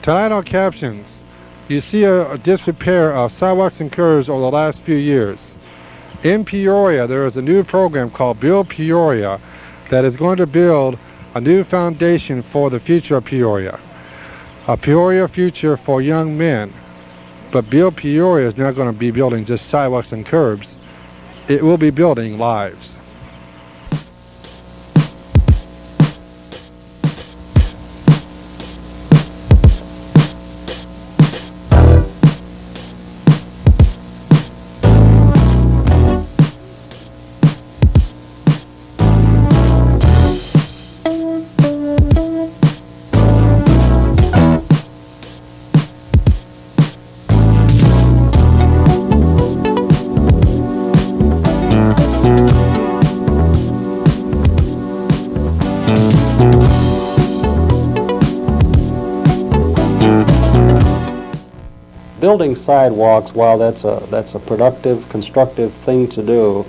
Tonight on Captions, you see a disrepair of sidewalks and curbs over the last few years. In Peoria, there is a new program called Build Peoria that is going to build a new foundation for the future of Peoria. A Peoria future for young men. But Build Peoria is not going to be building just sidewalks and curbs. It will be building lives. Building sidewalks, while that's a productive, constructive thing to do,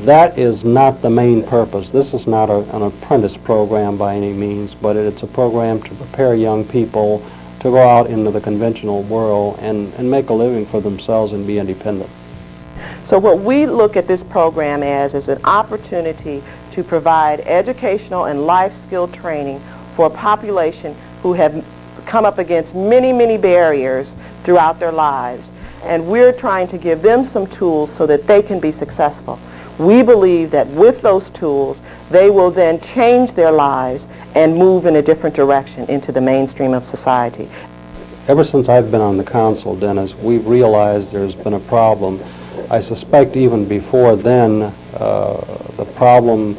that is not the main purpose. This is not an apprentice program by any means, but it's a program to prepare young people to go out into the conventional world and make a living for themselves and be independent. So what we look at this program as is an opportunity to provide educational and life skill training for a population who have come up against many, many barriers throughout their lives. And we're trying to give them some tools so that they can be successful. We believe that with those tools, they will then change their lives and move in a different direction into the mainstream of society. Ever since I've been on the council, Dennis, we've realized there's been a problem. I suspect even before then, the problem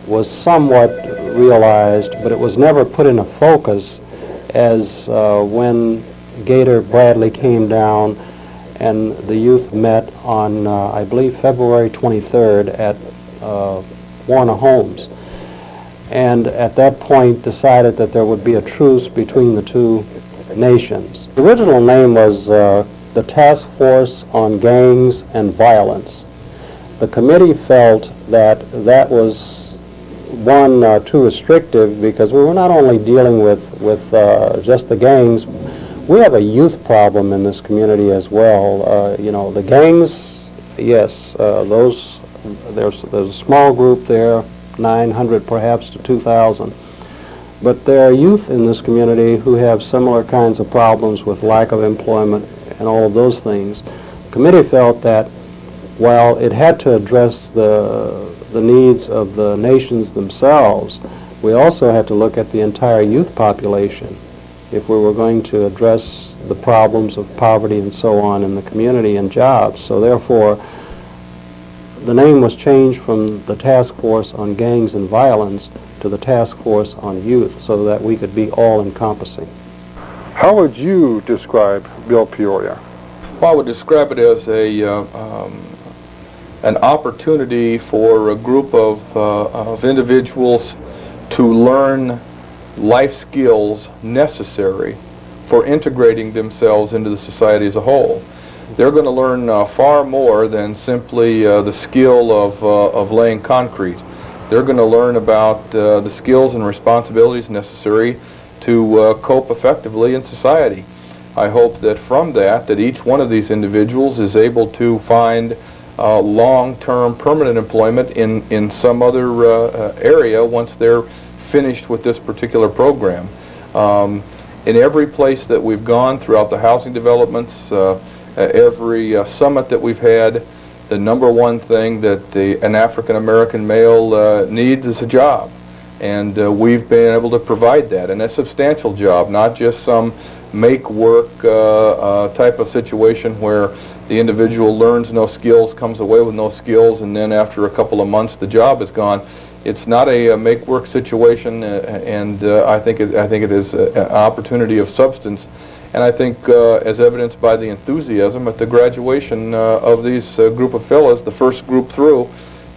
was somewhat realized, but it was never put into focus as when Gator Bradley came down and the youth met on, I believe, February 23rd at Warner Homes. And at that point decided that there would be a truce between the two nations. The original name was the Task Force on Gangs and Violence. The committee felt that that was too restrictive, because we were not only dealing with just the gangs. We have a youth problem in this community as well. You know, the gangs, yes, there's a small group there, 900 perhaps to 2,000. But there are youth in this community who have similar kinds of problems with lack of employment and all of those things. The committee felt that while it had to address the needs of the nations themselves, we also had to look at the entire youth population if we were going to address the problems of poverty and so on in the community and jobs. So therefore, the name was changed from the Task Force on Gangs and Violence to the Task Force on Youth, so that we could be all-encompassing. How would you describe Build Peoria? Well, I would describe it as an opportunity for a group of individuals to learn life skills necessary for integrating themselves into the society as a whole. They're going to learn far more than simply the skill of laying concrete. They're going to learn about the skills and responsibilities necessary to cope effectively in society. I hope that from that each one of these individuals is able to find long-term permanent employment in some other area once they're finished with this particular program. In every place that we've gone throughout the housing developments, every summit that we've had, the number one thing that an African-American male needs is a job. And we've been able to provide that, and a substantial job, not just some make-work type of situation where the individual learns no skills, comes away with no skills, and then after a couple of months the job is gone. It's not a make-work situation, and I think it is an opportunity of substance. And I think, as evidenced by the enthusiasm at the graduation of these group of fellows, the first group through,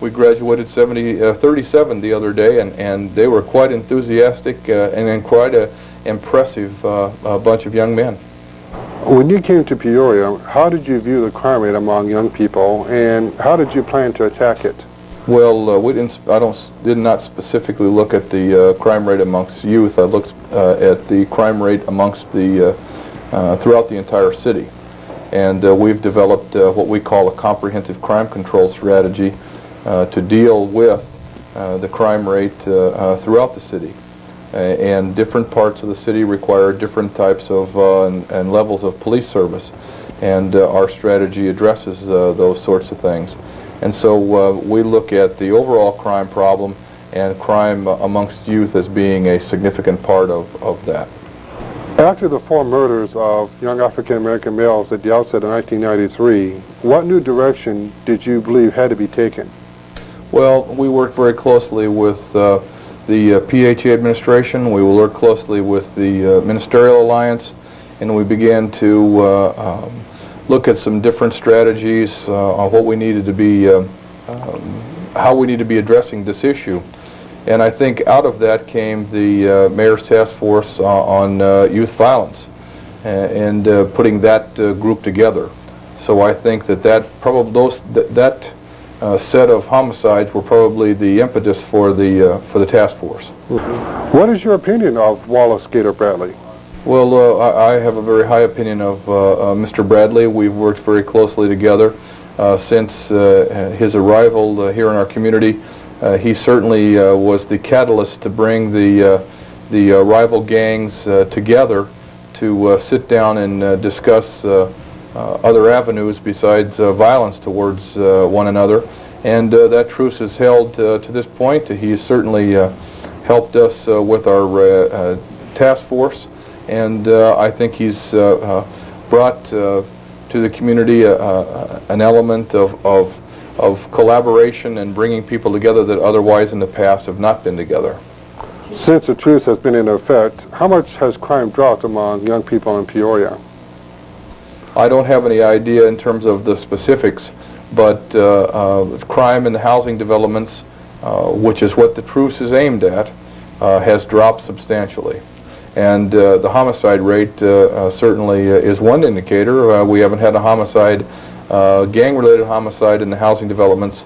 we graduated 37 the other day, and they were quite enthusiastic and quite an impressive bunch of young men. When you came to Peoria, how did you view the crime rate among young people, and how did you plan to attack it? Well, did not specifically look at the crime rate amongst youth. I looked at the crime rate amongst the throughout the entire city, and we've developed what we call a comprehensive crime control strategy to deal with the crime rate throughout the city. And different parts of the city require different types of and levels of police service, and our strategy addresses those sorts of things. And so we look at the overall crime problem and crime amongst youth as being a significant part of that. After the 4 murders of young African-American males at the outset of 1993, what new direction did you believe had to be taken? Well, we worked very closely with the PHA administration. We worked closely with the Ministerial Alliance, and we began to look at some different strategies on what we needed to be, how we need to be addressing this issue. And I think out of that came the Mayor's Task Force on Youth Violence, and putting that group together. So I think that that set of homicides were probably the impetus for the task force. What is your opinion of Wallace Gator Bradley? Well, I have a very high opinion of Mr. Bradley. We've worked very closely together since his arrival here in our community. He certainly was the catalyst to bring the rival gangs together to sit down and discuss other avenues besides violence towards one another. And that truce is held to this point. He certainly helped us with our task force. And I think he's brought to the community an element of collaboration and bringing people together that otherwise in the past have not been together. Since the truce has been in effect, how much has crime dropped among young people in Peoria? I don't have any idea in terms of the specifics, but crime in the housing developments, which is what the truce is aimed at, has dropped substantially. And the homicide rate certainly is one indicator. We haven't had a homicide, gang-related homicide in the housing developments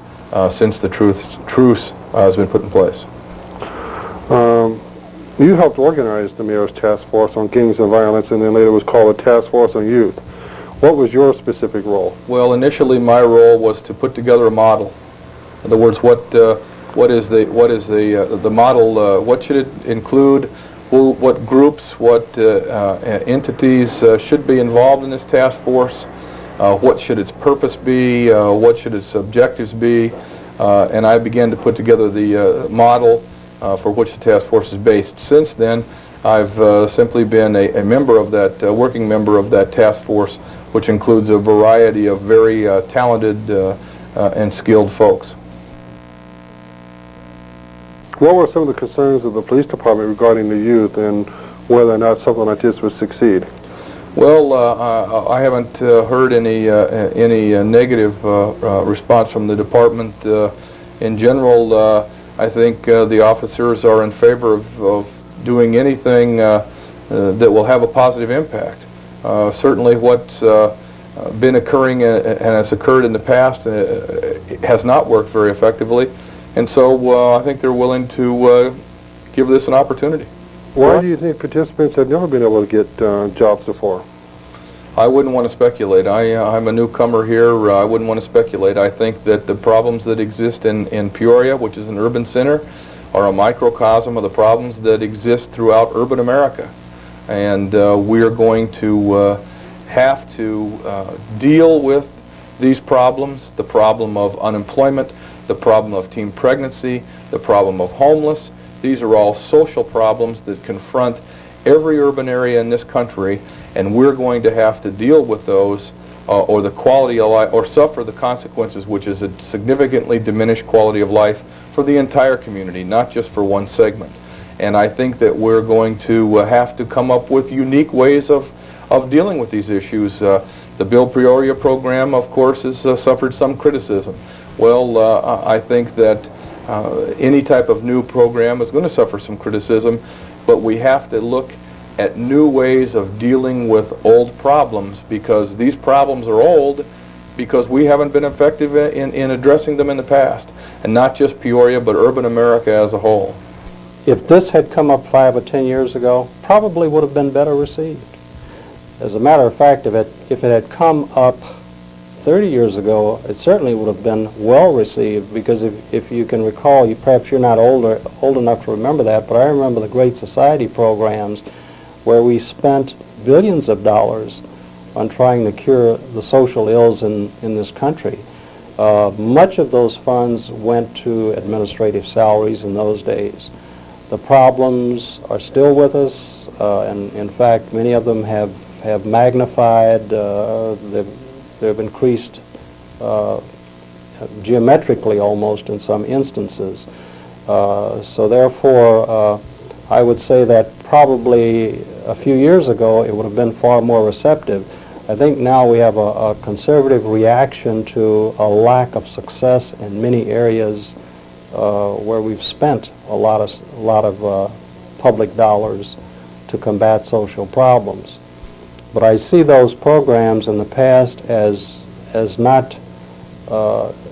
since the truce has been put in place. You helped organize the Mayor's Task Force on Gangs and Violence, and then later was called a Task Force on Youth. What was your specific role? Well, initially my role was to put together a model. In other words, what is the model? What should it include? What groups, what entities should be involved in this task force? What should its purpose be? What should its objectives be? And I began to put together the model for which the task force is based. Since then, I've simply been a member of that, working member of that task force, which includes a variety of very talented and skilled folks. What were some of the concerns of the police department regarding the youth and whether or not something like this would succeed? Well, I haven't heard any negative response from the department. In general, I think the officers are in favor of doing anything that will have a positive impact. Certainly what's been occurring and has occurred in the past has not worked very effectively. And so I think they're willing to give this an opportunity. Why do you think participants have never been able to get jobs before? I wouldn't want to speculate. I'm a newcomer here. I wouldn't want to speculate. I think that the problems that exist in Peoria, which is an urban center, are a microcosm of the problems that exist throughout urban America. And we are going to have to deal with these problems, the problem of unemployment, the problem of teen pregnancy, the problem of homeless. These are all social problems that confront every urban area in this country, and we're going to have to deal with those or the quality of life, or suffer the consequences, which is a significantly diminished quality of life for the entire community, not just for one segment. And I think that we're going to have to come up with unique ways of dealing with these issues. The Build Peoria program, of course, has suffered some criticism. Well, I think that any type of new program is going to suffer some criticism, but we have to look at new ways of dealing with old problems, because these problems are old because we haven't been effective in addressing them in the past, and not just Peoria, but urban America as a whole. If this had come up 5 or 10 years ago, probably would have been better received. As a matter of fact, if it had come up 30 years ago, it certainly would have been well received, because if you can recall, perhaps you're not old enough to remember that, but I remember the Great Society programs where we spent billions of dollars on trying to cure the social ills in this country. Much of those funds went to administrative salaries in those days. The problems are still with us, and in fact many of them have magnified, they've increased geometrically almost in some instances. So therefore I would say that probably a few years ago it would have been far more receptive. I think now we have a conservative reaction to a lack of success in many areas where we've spent a lot of public dollars to combat social problems. But I see those programs in the past as not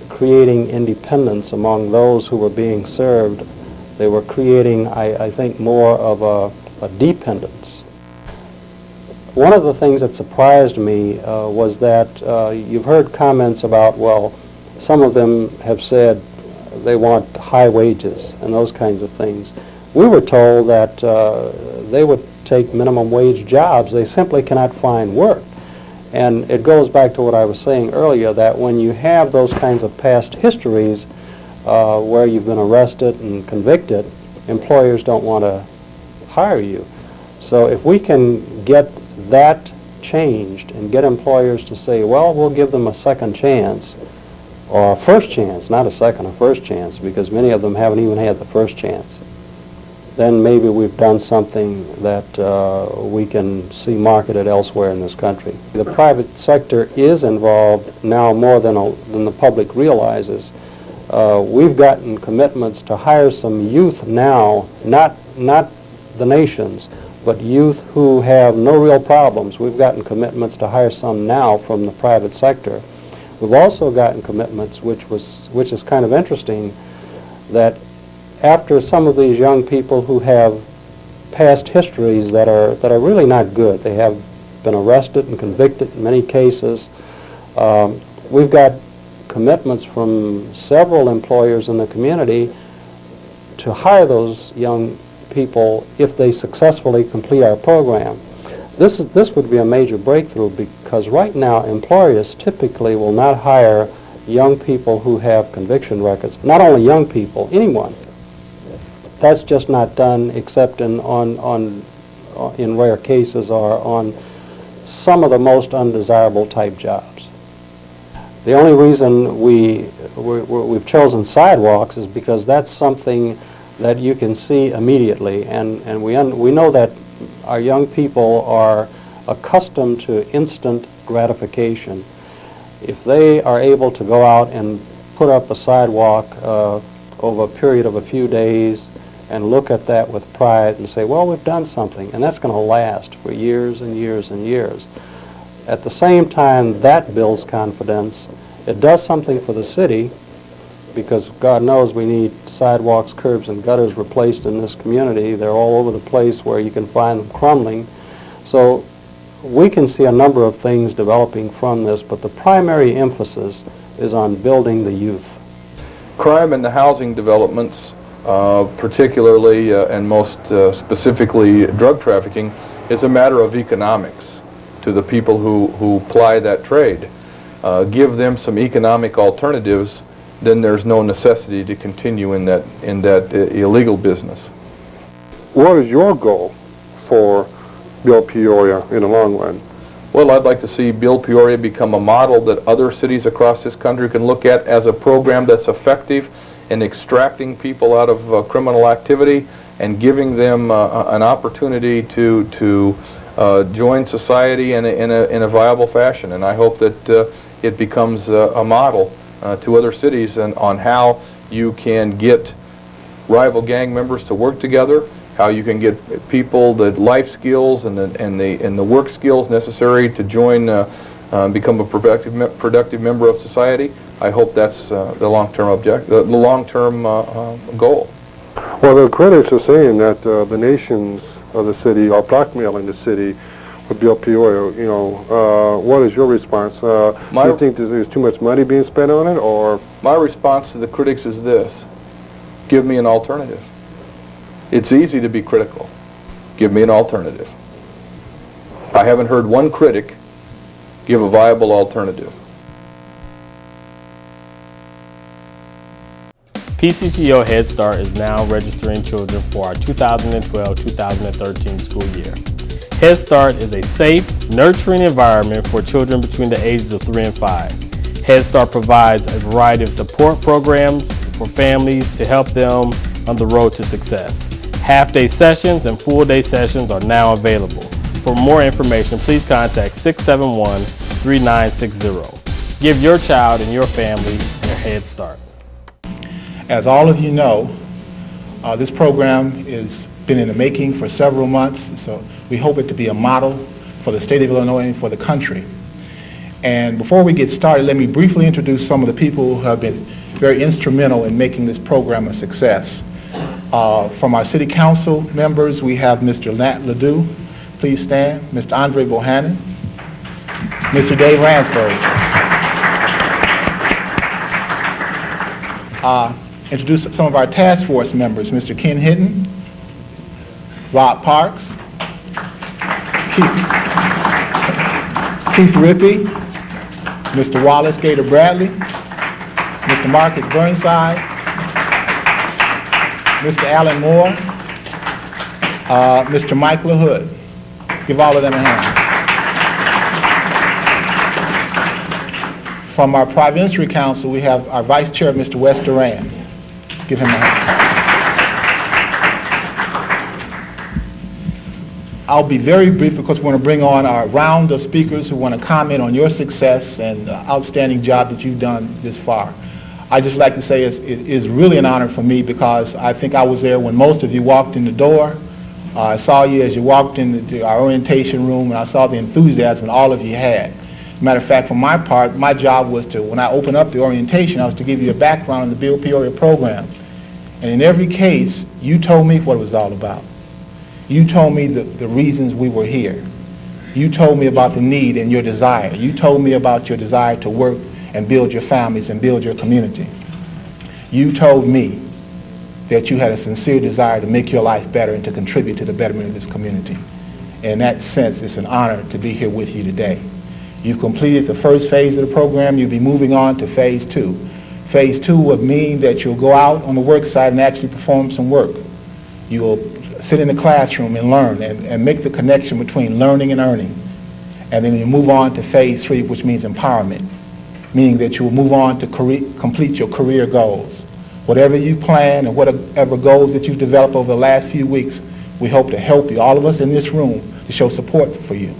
creating independence among those who were being served. They were creating, I think, more of a dependence. One of the things that surprised me was that you've heard comments about, well, some of them have said they want high wages and those kinds of things. We were told that they would take minimum wage jobs. They simply cannot find work. And it goes back to what I was saying earlier, that when you have those kinds of past histories where you've been arrested and convicted, employers don't want to hire you. So if we can get that changed and get employers to say, well, we'll give them a second chance, or a first chance, not a second, a first chance, because many of them haven't even had the first chance, then maybe we've done something that we can see marketed elsewhere in this country. The private sector is involved now more than the public realizes. We've gotten commitments to hire some youth now, not the nation's, but youth who have no real problems. We've gotten commitments to hire some now from the private sector. We've also gotten commitments, which is kind of interesting, that after some of these young people who have past histories that are really not good, they have been arrested and convicted in many cases, we've got commitments from several employers in the community to hire those young people if they successfully complete our program. This would be a major breakthrough, because right now employers typically will not hire young people who have conviction records. Not only young people, anyone. That's just not done except in rare cases or on some of the most undesirable type jobs. The only reason we've chosen sidewalks is because that's something that you can see immediately, and we know that our young people are accustomed to instant gratification. If they are able to go out and put up a sidewalk over a period of a few days and look at that with pride and say, well, we've done something, and that's going to last for years and years and years. At the same time, that builds confidence. It does something for the city, because God knows we need sidewalks, curbs, and gutters replaced in this community. They're all over the place where you can find them crumbling. So we can see a number of things developing from this, but the primary emphasis is on building the youth. Crime in the housing developments, particularly and most specifically drug trafficking, is a matter of economics to the people who ply that trade. Give them some economic alternatives, then there's no necessity to continue in that illegal business. What is your goal for Build Peoria in the long run? Well, I'd like to see Build Peoria become a model that other cities across this country can look at as a program that's effective in extracting people out of criminal activity and giving them an opportunity to join society in a viable fashion. And I hope that it becomes a model to other cities and on how you can get rival gang members to work together, how you can get people the life skills and the work skills necessary to join become a productive member of society, I hope that's the long-term goal. Well, the critics are saying that the nations of the city are blackmailing the city with Bill Peoria. You know, what is your response? Do you think there's too much money being spent on it, or? My response to the critics is this: give me an alternative. It's easy to be critical. Give me an alternative. I haven't heard one critic give a viable alternative. PCCEO Head Start is now registering children for our 2012-2013 school year. Head Start is a safe, nurturing environment for children between the ages of 3 and 5. Head Start provides a variety of support programs for families to help them on the road to success. Half-day sessions and full-day sessions are now available. For more information, please contact 671-3960. Give your child and your family a Head Start. As all of you know, this program has been in the making for several months, so we hope it to be a model for the state of Illinois and for the country. And before we get started, let me briefly introduce some of the people who have been very instrumental in making this program a success. From our city council members, we have Mr. Nat LeDoux. Please stand. Mr. Andre Bohannon. Mr. Dave Ransberg. Introduce some of our task force members, Mr. Ken Hinton, Rob Parks, Keith Rippy, Mr. Wallace Gator Bradley, Mr. Marcus Burnside, Mr. Alan Moore, Mr. Mike LaHood. Give all of them a hand. From our Provincial Council, we have our Vice Chair, Mr. Wes Duran. Give him a hand. I'll be very brief because we want to bring on our round of speakers who want to comment on your success and the outstanding job that you've done this far. I'd just like to say it is really an honor for me because I think I was there when most of you walked in the door. I saw you as you walked into our orientation room, and I saw the enthusiasm all of you had. Matter of fact, for my part, my job was to, when I opened up the orientation, I was to give you a background on the Bill Peoria program. And in every case, you told me what it was all about. You told me the reasons we were here. You told me about the need and your desire. You told me about your desire to work and build your families and build your community. You told me that you had a sincere desire to make your life better and to contribute to the betterment of this community. In that sense, it's an honor to be here with you today. You completed the first phase of the program. You'll be moving on to phase 2. Phase 2 would mean that you'll go out on the work site and actually perform some work. You will sit in the classroom and learn and make the connection between learning and earning. And then you move on to phase 3, which means empowerment, meaning that you will move on to complete your career goals. Whatever you plan and whatever goals that you've developed over the last few weeks, we hope to help you, all of us in this room, to show support for you.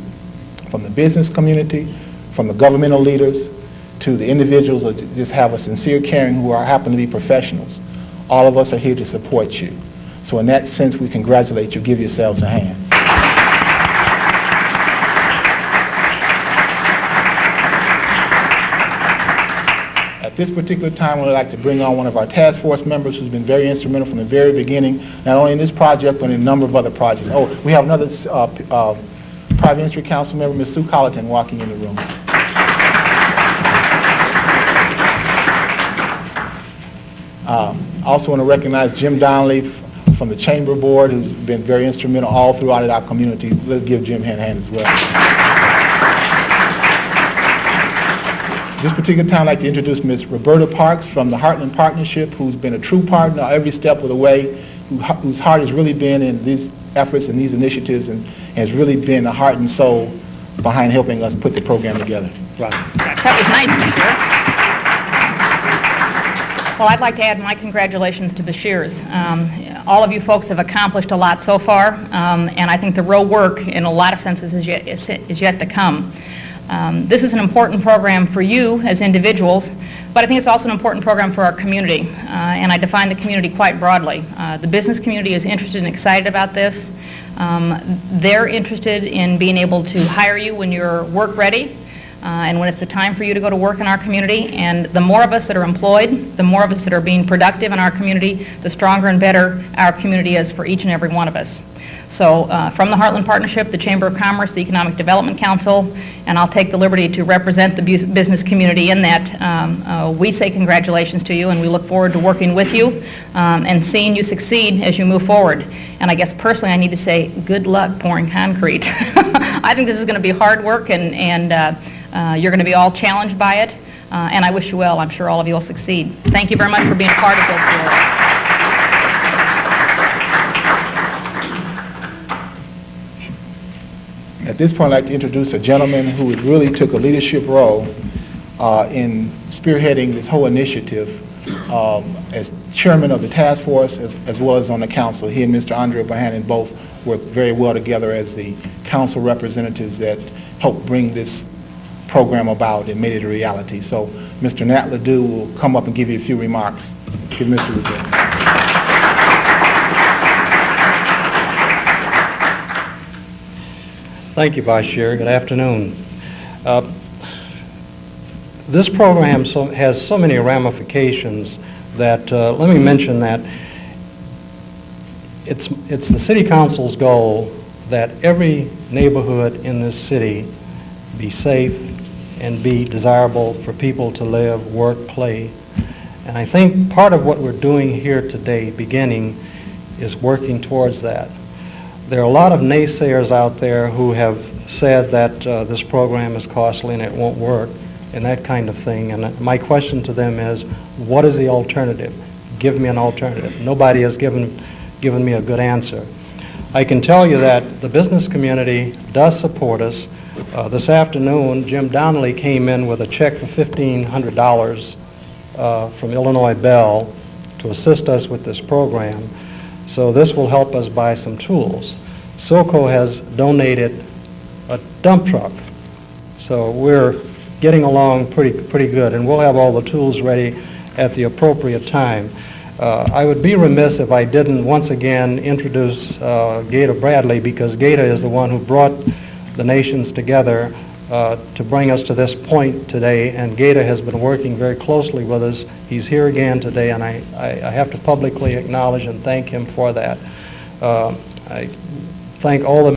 From the business community, from the governmental leaders, to the individuals that just have a sincere caring who happen to be professionals. All of us are here to support you. So in that sense, we congratulate you. Give yourselves a hand. At this particular time, we'd like to bring on one of our task force members who's been very instrumental from the very beginning, not only in this project, but in a number of other projects. Oh, we have another Provincial Council member, Ms. Sue Colleton, walking in the room. Also want to recognize Jim Donnelly from the Chamber Board, who's been very instrumental all throughout our community. Let's give Jim a hand as well. This particular time, I'd like to introduce Ms. Roberta Parks from the Heartland Partnership, who's been a true partner every step of the way, whose heart has really been in these efforts and these initiatives, and has really been the heart and soul behind helping us put the program together. Right. That was nice, Bashir. Well, I'd like to add my congratulations to Bashir's. All of you folks have accomplished a lot so far, and I think the real work, in a lot of senses, is yet to come. This is an important program for you as individuals, but I think it's also an important program for our community, and I define the community quite broadly. The business community is interested and excited about this. They're interested in being able to hire you when you're work ready. and when it's the time for you to go to work in our community. And the more of us that are employed, the more of us that are being productive in our community, the stronger and better our community is for each and every one of us. So from the Heartland Partnership, the Chamber of Commerce, the Economic Development Council, and I'll take the liberty to represent the business community in that, we say congratulations to you, and we look forward to working with you and seeing you succeed as you move forward. And I guess personally I need to say good luck pouring concrete. I think this is going to be hard work, and you're going to be all challenged by it, and I wish you well. I'm sure all of you will succeed. Thank you very much for being a part of this. At this point, I'd like to introduce a gentleman who really took a leadership role in spearheading this whole initiative as chairman of the task force as well as on the council. He and Mr. Andre Bohannon both worked very well together as the council representatives that helped bring this program about and made it a reality. So Mr. Nat LeDoux will come up and give you a few remarks. Give Mr. LeDoux. Thank you, Vice Chair. Good afternoon. This program has so many ramifications that let me mention that it's the City Council's goal that every neighborhood in this city be safe and be desirable for people to live, work, play. And I think part of what we're doing here today, beginning, is working towards that. There are a lot of naysayers out there who have said that this program is costly and it won't work and that kind of thing. And my question to them is, what is the alternative? Give me an alternative. Nobody has given me a good answer. I can tell you that the business community does support us. This afternoon, Jim Donnelly came in with a check for $1,500 from Illinois Bell to assist us with this program. So this will help us buy some tools. Silco has donated a dump truck. So we're getting along pretty good, and we'll have all the tools ready at the appropriate time. I would be remiss if I didn't once again introduce Gator Bradley, because Gator is the one who brought the nations together to bring us to this point today, and Gator has been working very closely with us. He's here again today, and I have to publicly acknowledge and thank him for that. I thank all the